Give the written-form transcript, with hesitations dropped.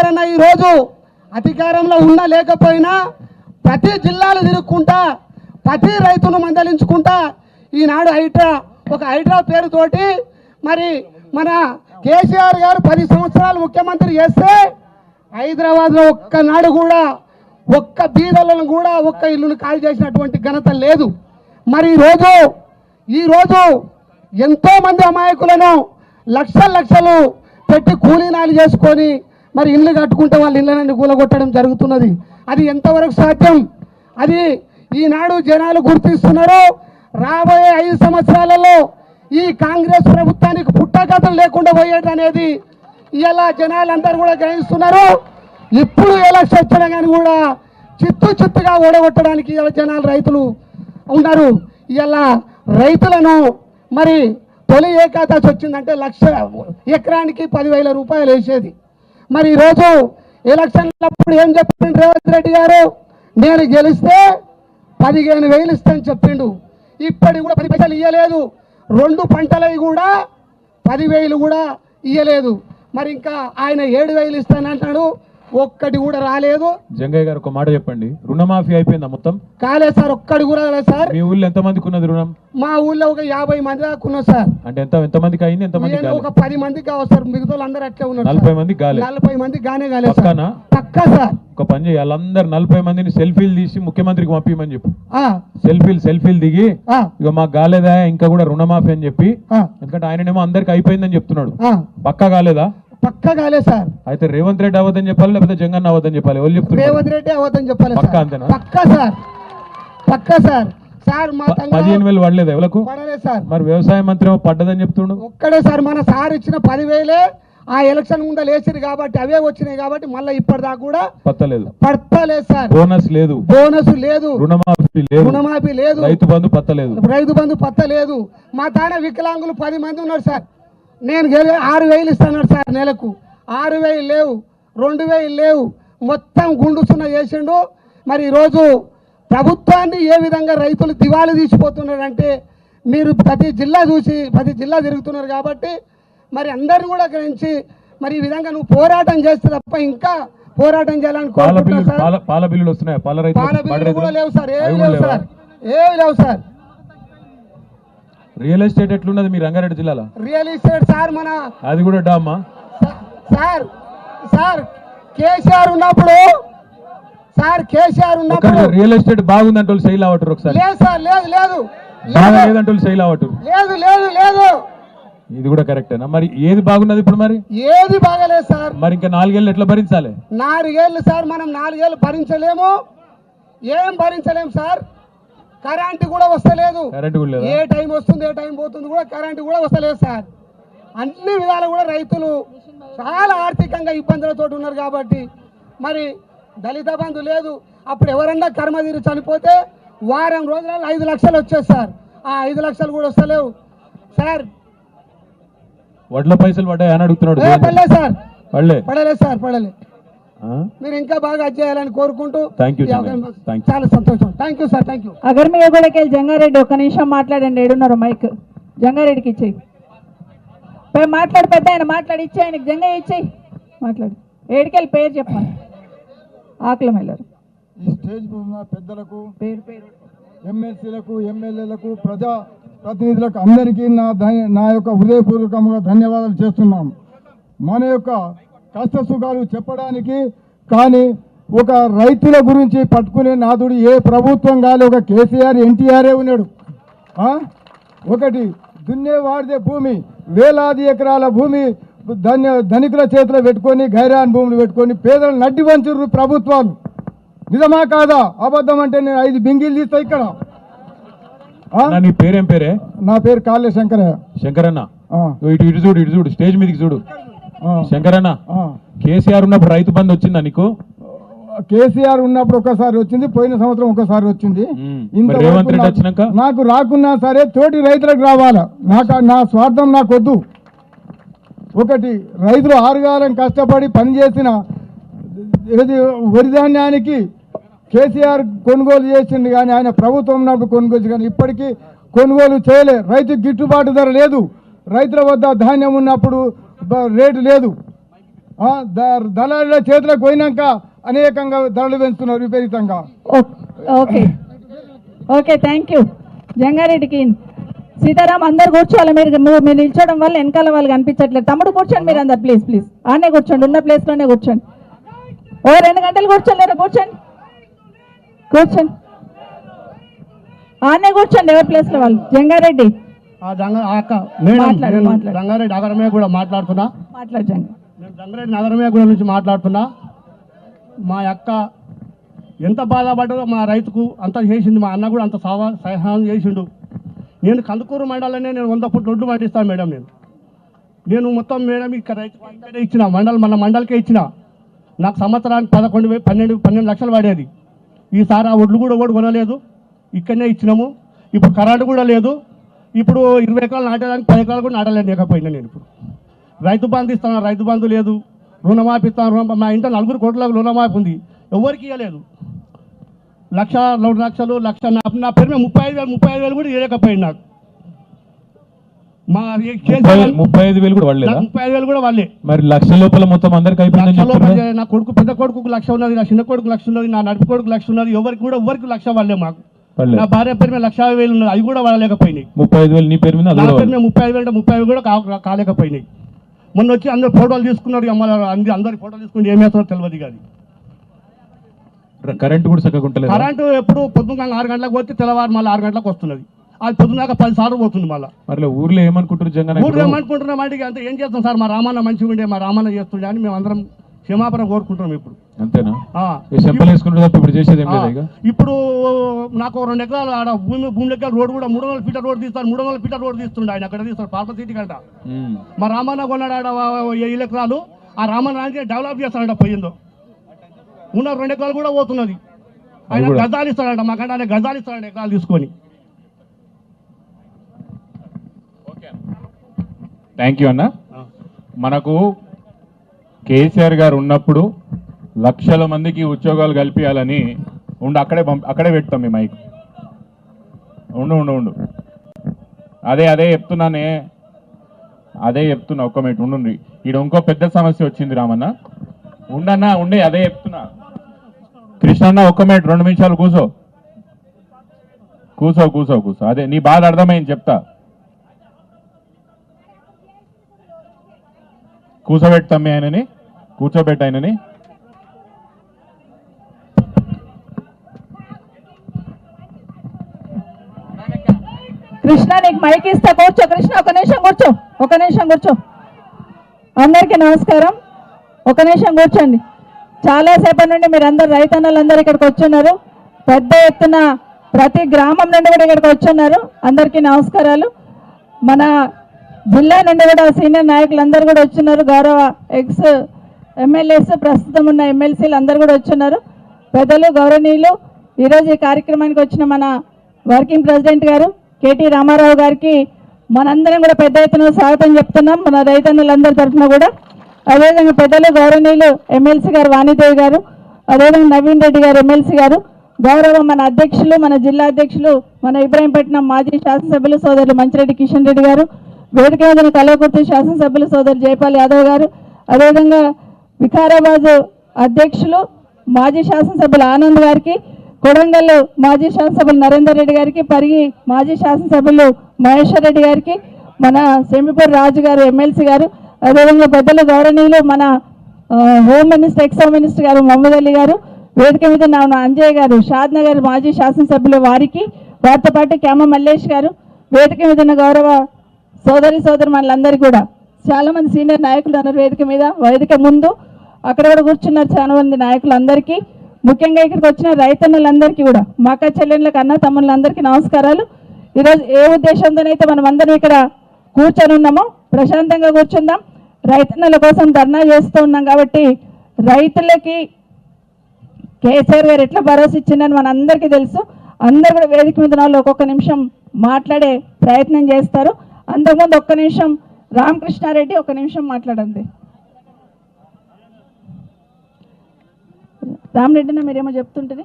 ఈరోజు అధికారంలో ఉన్నా లేకపోయినా ప్రతి జిల్లాలు తిరుగుకుంటా ప్రతి రైతును మందలించుకుంటా ఈనాడు హైడ్రా పేరుతోటి మరి మన కేసీఆర్ గారు 10 సంవత్సరాలు ముఖ్యమంత్రి చేస్తే హైదరాబాద్లో ఒక్కనాడు కూడా ఒక్క బీదలను కూడా ఒక్క ఇల్లును ఖాళీ చేసినటువంటి ఘనత లేదు. మరి ఈరోజు ఎంతో మంది అమాయకులను లక్షలు పెట్టి కూలీనాలు చేసుకొని మరి ఇల్లు కట్టుకుంటే వాళ్ళ ఇళ్ళని కూలగొట్టడం జరుగుతున్నది. అది ఎంతవరకు సాధ్యం? అది ఈనాడు జనాలు గుర్తిస్తున్నారు. రాబోయే 5 సంవత్సరాలలో ఈ కాంగ్రెస్ ప్రభుత్వానికి పుట్టగతులు లేకుండా పోయేది అనేది ఇలా జనాలందరూ కూడా గ్రహిస్తున్నారు. ఇప్పుడు ఎలక్షన్ వచ్చినా కానీ కూడా చిత్తుగా ఓడగొట్టడానికి ఇలా జనాలు రైతులు ఉన్నారు. ఇలా రైతులను మరి తొలి ఏకాదశి వచ్చిందంటే ఎకరానికి 10,000 రూపాయలు వేసేది. మరి ఈరోజు ఎలక్షన్లప్పుడు ఏం చెప్పిండు రేవంత్ రెడ్డి గారు? నేను గెలిస్తే 15,000 ఇస్తాను చెప్పిండు. ఇప్పటికి కూడా 10 పైసలు ఇవ్వలేదు. 2 పంటలవి కూడా 10,000 కూడా ఇవ్వలేదు. మరి ఇంకా ఆయన 7,000 ఇస్తానంటాడు, ఒక్కటి కూడా రాలేదు. జంగయ్య గారు ఒక మాట చెప్పండి, రుణమాఫీ అయిపోయిందా? మొత్తం కాలేదు సార్, ఒక్కటి కూడా రాలేదు సార్. మీ ఊళ్ళో ఎంత మందికి ఉన్నది రుణం? మా ఊళ్ళో ఒక 50 మంది దాకా ఉన్నారు సార్. అంటే ఎంత మందికి అయింది? ఎంత మంది? ఒక 10 మందికి కావచ్చు సార్, మిగతా అందరూ అట్లే ఉన్నారు. 40 మందికి కాలేదు. 40 మందికి గానే కాలేదు పక్కన పక్కా సార్. ఒక పని చేయి, వాళ్ళందరూ 40 మందిని సెల్ఫీలు తీసి ముఖ్యమంత్రికి పంపించమని చెప్పు. సెల్ఫీలు దిగి ఇక మాకు కాలేదా ఇంకా కూడా రుణమాఫీ అని చెప్పి, ఎందుకంటే ఆయననేమో అందరికి అయిపోయిందని చెప్తున్నాడు. పక్కా కాలేదా? పక్కా కాలేదు సార్. అయితే రేవంత్ రెడ్డి అవద్దని చెప్పాలి, లేకపోతే జగన్ అవద్దని చెప్పాలి? ఎవరు చెప్తున్నారు? రేవంత్ రెడ్డి అవద్దని చెప్పాలి. పక్కా అంతేనా? పక్కా సార్, పక్కా సార్. సార్ మా 15,000 పడలేదు ఎవరికి? పడలేదు సార్. మరి వ్యవసాయ మంత్రి ఏమో పడ్డదని చెప్తుండు. ఒక్కడే సార్, మన సార్ ఇచ్చిన 10,000 ఆ ఎలక్షన్ ముందు లేచిరు కాబట్టి అవే వచ్చినాయి కాబట్టి మళ్ళీ ఇప్పటిదాకా కూడా పడతలేదు సార్. బోనస్ లేదు, రుణమాఫీ లేదు, రైతు బంధు పత్తలేదు. మా తాన వికలాంగులు 10 మంది ఉన్నారు సార్. నేను 6,000 ఇస్తాను సార్ నెలకు. 6,000 లేవు, 2,000 లేవు, మొత్తం గుండుసున్న చేసిండు. మరి ఈరోజు ప్రభుత్వాన్ని ఏ విధంగా రైతులు దివాళీ తీసిపోతున్నారంటే మీరు ప్రతి జిల్లా తిరుగుతున్నారు కాబట్టి మరి అందరిని కూడా గ్రహించి మరి ఈ విధంగా నువ్వు పోరాటం చేస్తే తప్ప ఇంకా పోరాటం చేయాలని కోరుకుంటున్నా. పాల బిల్లులు వస్తున్నాయి? పాల బిల్లులు కూడా లేవు సార్, ఏమి లేవు సార్. రియల్ ఎస్టేట్ ఎట్లున్నది మీ రంగారెడ్డి జిల్లాలో? రియల్ ఎస్టేట్ సార్ మన అది కూడా డామా సార్. కేసీఆర్ ఉన్నప్పుడు రియల్ ఎస్టేట్ బాగుందంటే శైలి అవటరు ఒకసారి. లేదు సార్, లేదు బాగా లేదంటే శైలి అవటరు. లేదు. ఇది కూడా కరెక్టేనా? మరి ఏది బాగున్నది ఇప్పుడు? మరి ఏది బాగలేదు సార్. మరి ఇంకా 4 ఏళ్ళు ఎట్లా భరించాలి? 4 ఏళ్ళు సార్, మనం 4 ఏళ్ళు భరించలేము. ఏం భరించలేము సార్. కరెంటు కూడా వస్తలేదు. ఏ టైం వస్తుంది ఏ టైం పోతుంది కూడా కరెంటు కూడా వస్తలేదు సార్. అన్ని విధాలు కూడా రైతులు చాలా ఆర్థికంగా ఇబ్బందులతో ఉన్నారు కాబట్టి మరి దళిత బంధు లేదు. అప్పుడు ఎవరన్నా కర్మదీరు చనిపోతే వారం రోజులలో 5 లక్షలు వచ్చేది సార్. ఆ 5 లక్షలు కూడా వస్తలేవు సార్. వడ్ల పైసలు పడ్డాయి అని అడుగుతున్నాడు. పడలేదు సార్, పడలేదు. మీరు ఇంకా బాగా చేయాలని కోరుకుంటూ చాలా సంతోషం. Thank you sir, thank you. అగర్మిగూడకెళ్ళి జంగారెడ్డి ఒక నిమిషం మాట్లాడండి. ఏడున్నారు మైక్ జంగారెడ్డికి ఇచ్చేయి. మాట్లాడు, పెద్ద ఆయన మాట్లాడి ఇచ్చే ఆయనకి జంగయ్య ఇచ్చేయి. మాట్లాడు. ఏడికెళ్ళి పేరు చెప్పండి. ఆకులం వెళ్ళారు. ఈ స్టేజ్ ఉన్న పెద్దలకు, ఎమ్మెల్సీలకు, ఎమ్మెల్యేలకు, ప్రజా ప్రతినిధులకు అందరికీ నా యొక్క హృదయపూర్వకంగా ధన్యవాదాలు చేస్తున్నాం. మన యొక్క కష్ట సుఖాలు చెప్పడానికి కానీ ఒక రైతుల గురించి పట్టుకునే నాదుడు ఏ ప్రభుత్వం కాలే, ఒక కేసీఆర్ ఎన్టీఆరే ఉన్నాడు. ఒకటి దున్నేవాడిదే భూమి, వేలాది ఎకరాల భూమి ధనికుల చేతిలో పెట్టుకొని గైరాన్ భూములు పెట్టుకొని పేదలు నడ్డి వంచురు ప్రభుత్వాలు. నిజమా కాదా? అబద్ధం అంటే నేను 5 బింగిలు తీస్తా ఇక్కడ. నీ పేరేం పేరే? నా పేరు కాళ్ళే శంకరన్న. ఇటు చూడు స్టేజ్ మీదకి చూడు. శంకరన్న, కేసీఆర్ ఉన్నప్పుడు రైతు బంధు వచ్చిందా నీకు? కేసీఆర్ ఉన్నప్పుడు ఒకసారి వచ్చింది, పోయిన సంవత్సరం ఒకసారి వచ్చింది. రేవంత్ రెడ్డి వచ్చినాక నాకు రాకున్నా సరే తోటి రైతులకు రావాలా, నా స్వార్థం నాకు వద్దు. ఒకటి రైతులు ఆరుగాలం కష్టపడి పనిచేసిన వరి ధాన్యానికి కేసీఆర్ కొనుగోలు చేసింది కానీ ఆయన ప్రభుత్వం ఉన్నప్పుడు కొనుగోలు కానీ ఇప్పటికీ కొనుగోలు చేయలే. రైతుకు గిట్టుబాటు ధర లేదు. రైతుల వద్ద ధాన్యం ఉన్నప్పుడు రేటు లేదు. దళారుల చేతులకు పోయినాక అనేకంగా ధరలు పెంచుతున్నారు విపరీతంగా. Okay okay, thank you. జంగారెడ్డికి సీతారాం అందరు కూర్చోవాలి. మీరు నిల్చోవడం వల్ల వెనకాల వాళ్ళు కనిపించట్లేదు. తమ్ముడు కూర్చోండి మీరు అందరు, ప్లీజ్ ప్లీజ్ ఆనే కూర్చోండి, ఉన్న ప్లేస్లోనే కూర్చోండి. 2 గంటలు కూర్చోలేరు, కూర్చోండి కూర్చోండి, ఆనే కూర్చోండి ఎవరి ప్లేస్లో వాళ్ళు. జంగారెడ్డి రంగారెడ్డి నగరమే కూడా మాట్లాడుతున్నా. మాట్లాడండి. నేను రంగారెడ్డి నగరమే కూడా నుంచి మాట్లాడుతున్నా. మా అక్క ఎంత బాధపడ్డదో మా రైతుకు అంత చేసింది. మా అన్న కూడా అంత సహాయం చేసిండు. నేను కందుకూరు మండలనే నేను 100 ఫుట్ రోడ్లు పండిస్తాను మేడం. నేను మొత్తం మేడం ఇక్కడ రైతు ఇచ్చిన మన మండలికే ఇచ్చిన. నాకు సంవత్సరానికి 12 లక్షలు పడేది. ఈసారి ఆ ఒడ్లు కూడా కొనలేదు, ఇక్కడనే ఇచ్చినాము. ఇప్పుడు కరెంటు కూడా లేదు. ఇప్పుడు 20 ఎకరాలు నాటేదానికి 10 ఎకరాలు కూడా నాటలేకపోయినా. నేను ఇప్పుడు రైతు బంధు ఇస్తాను, రైతు బంధు లేదు. రుణమాఫీ ఇస్తాను. మా ఇంట్లో 4 కోట్ల రుణమాఫీ ఉంది, ఎవరికి ఇవ్వలేదు. 1,00,000, 2 లక్షలు, 1,00,000 నా పేరు మీద 35,000 కూడా ఇవ్వలేకపోయింది నాకు. మా 35,000 కూడా వాళ్ళే. 35,000 కూడా వాళ్ళే. మరి 1,00,000 లోపల మొత్తం అందరికి అయిపోయింది. నా కొడుకు పెద్ద కొడుకు 1,00,000 ఉన్నది, నా చిన్న కొడుకు 1,00,000 ఉన్నది, నా నడుపు కొడుకు 1,00,000 ఉన్నది. ఎవరికి 1,00,000 వాళ్ళే మాకు. నా భార్య పేరు మీద 1,50,000 ఉన్నది, అవి కూడా వాళ్ళలేకపోయినాయి. 35,000 నీ పేరు మీద? నా పేరు మీద 35,000 అంటే 30 కూడా కాలేకపోయినాయి. మొన్న వచ్చి అందరు ఫోటోలు తీసుకున్నారు. అందరి ఫోటోలు తీసుకుని ఏం చేస్తారో తెలియదు. కానీ కరెంట్ కూడా చక్కగా ఉంటుంది. కరెంటు ఎప్పుడు పొద్దున్న 6 గంటలకు పోతే తెల్లవారు మళ్ళీ 6 గంటలకు వస్తున్నది. అది పొద్దున్నాక 10 సార్లు పోతుంది. మళ్ళీ ఊర్లో ఏమనుకుంటారు? ఊర్లో ఏమనుకుంటున్నాం అంటే అంతే ఏం చేస్తాం సార్, మా రామన్న మంచిగా ఉండే, మా రామన్న చేస్తుండే అని మేము అందరం క్షమాపణ కోరుకుంటున్నాం. ఇప్పుడు అంతేనా? ఇప్పుడు చేసేది ఇప్పుడు నాకు 2 ఎకరాలు ఆడ భూమి దగ్గర రోడ్డు కూడా 300 ఫీటర్ రోడ్ తీస్తాను. 300 ఫీటర్ రోడ్ తీస్తుండే ఆయన, అక్కడ తీస్తాడు పార్ప సిటీ కంట. మా రామన్న కొన్నాడు ఆడ 7 ఎకరాలు. ఆ రామన్న డెవలప్ చేస్తాడంట. పోయిందో ఉన్న 2 ఎకరాలు కూడా పోతున్నది. ఆయన గజాలు ఇస్తాడంట, మాకంటే ఆయన గజాలు ఇస్తాడంట ఎకరాలు తీసుకొని. థ్యాంక్ యూ అన్న. మనకు కేసీఆర్ గారు ఉన్నప్పుడు 1,00,000 మందికి ఉద్యోగాలు కల్పించాలని అక్కడే పెడతాం మీ మైక్. ఉండు అదే చెప్తున్నానే, ఒక్క మినిట్ ఉండు. ఈడ ఇంకో పెద్ద సమస్య వచ్చింది రామన్న. ఉండన్నా అదే చెప్తున్నా. కృష్ణన్న ఒక్క మినిట్ 2 నిమిషాలు కూసో. అదే నీ బాధ అర్థమైంది, చెప్తా. కూర్చోబెట్టమ్మి ఆయనని, కూర్చోబెట్ట ఆయనని. కృష్ణ నీకు మైక్ ఇస్తా, కూర్చో. కృష్ణ ఒక నిమిషం కూర్చో. అందరికీ నమస్కారం. ఒక నిమిషం కూర్చోండి. చాలాసేపటి నుండి మీరు అందరు రైతన్నలందరూ ఇక్కడికి వచ్చున్నారు. పెద్ద ఎత్తున ప్రతి గ్రామం నుండి కూడా ఇక్కడికి వచ్చున్నారు. అందరికీ నమస్కారాలు. మన జిల్లా నుండి కూడా సీనియర్ నాయకులందరూ కూడా వచ్చున్నారు. గౌరవ ఎక్స్ ఎమ్మెల్యేస్, ప్రస్తుతం ఉన్న ఎమ్మెల్సీలు అందరూ కూడా వచ్చున్నారు. పెద్దలు, గౌరవనీయులు, ఈరోజు ఈ కార్యక్రమానికి వచ్చిన మన వర్కింగ్ ప్రెసిడెంట్ గారు కేటీ రామారావు గారికి మనందరం కూడా పెద్ద ఎత్తున స్వాగతం చెప్తున్నాం, మన రైతన్నులందరి తరఫున కూడా. అదేవిధంగా పెద్దలు, గౌరవనీయులు ఎమ్మెల్సీ గారు వాణిదేవి గారు, అదేవిధంగా నవీన్ రెడ్డి గారు ఎమ్మెల్సీ గారు, గౌరవ మన అధ్యక్షులు, మన జిల్లా అధ్యక్షులు, మన ఇబ్రాహీంపట్నం మాజీ శాసనసభ్యులు సోదరులు మంచిరెడ్డి కిషన్ రెడ్డి గారు, వేదిక మీద కల్వకుర్తి శాసనసభ్యులు సోదరు జైపాల్ యాదవ్ గారు, అదేవిధంగా వికారాబాద్ అధ్యక్షులు మాజీ శాసనసభ్యులు ఆనంద్ గారికి, కొడంగల్ మాజీ శాసనసభ్యులు నరేందర్ రెడ్డి గారికి, పరిగి మాజీ శాసనసభ్యులు మహేశ్వర్ రెడ్డి గారికి, మన సెమిపూర్ రాజు గారు ఎమ్మెల్సీ గారు, అదేవిధంగా పెద్దలు, గౌరవనీయులు మన home minister, X home minister గారు మహమ్మద్ అలీ గారు, వేదిక మీద నా అంజయ్ గారు షాద్నగర్ మాజీ శాసనసభ్యులు వారికి, వారితో పాటు క్యామ మల్లేష్ గారు, వేదిక మీద ఉన్న గౌరవ సోదరి మనలందరికీ కూడా చాలా మంది సీనియర్ నాయకులు ఉన్నారు వేదిక ముందు, అక్కడ కూడా కూర్చున్నారు చాలా మంది నాయకులందరికీ. ముఖ్యంగా ఇక్కడికి వచ్చిన రైతన్నులందరికీ కూడా, మా అక్క చెల్లెళ్ళకి, అన్న తమ్ముళ్ళందరికీ నమస్కారాలు. ఈరోజు ఏ ఉద్దేశంతోనైతే మనం అందరం ఇక్కడ కూర్చొని ఉన్నామో ప్రశాంతంగా కూర్చుందాం. రైతన్నుల కోసం ధర్నా చేస్తూ ఉన్నాం కాబట్టి రైతులకి కేసీఆర్ గారు ఎట్లా భరోసా ఇచ్చిందని మన అందరికీ తెలుసు. అందరు కూడా వేదిక మీద వాళ్ళు ఒక్కొక్క నిమిషం మాట్లాడే ప్రయత్నం చేస్తారు. అంతకుముందు ఒక్క నిమిషం రామకృష్ణారెడ్డి ఒక నిమిషం మాట్లాడండి. రామరెడ్డినా మీరేమో చెప్తుంటుంది.